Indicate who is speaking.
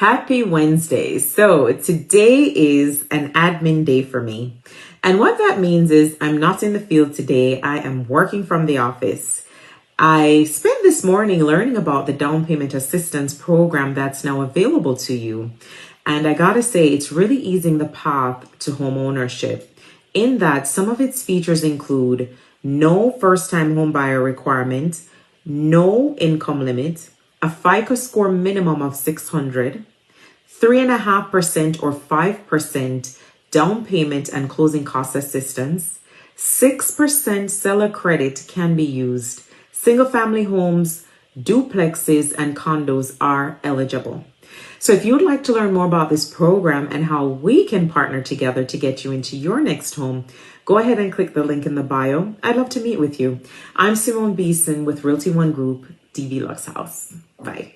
Speaker 1: Happy Wednesday. So today is an admin day for me. And what that means is I'm not in the field today. I am working from the office. I spent this morning learning about the down payment assistance program that's now available to you. And I gotta say, it's really easing the path to home ownership in that some of its features include no first-time home buyer requirement, no income limit, a FICO score minimum of 600, 3.5% or 5% down payment and closing cost assistance, 6% seller credit can be used. Single family homes, duplexes, and condos are eligible. So if you would like to learn more about this program and how we can partner together to get you into your next home, go ahead and click the link in the bio. I'd love to meet with you. I'm Simone Beeson with Realty One Group, DV Lux House. Bye.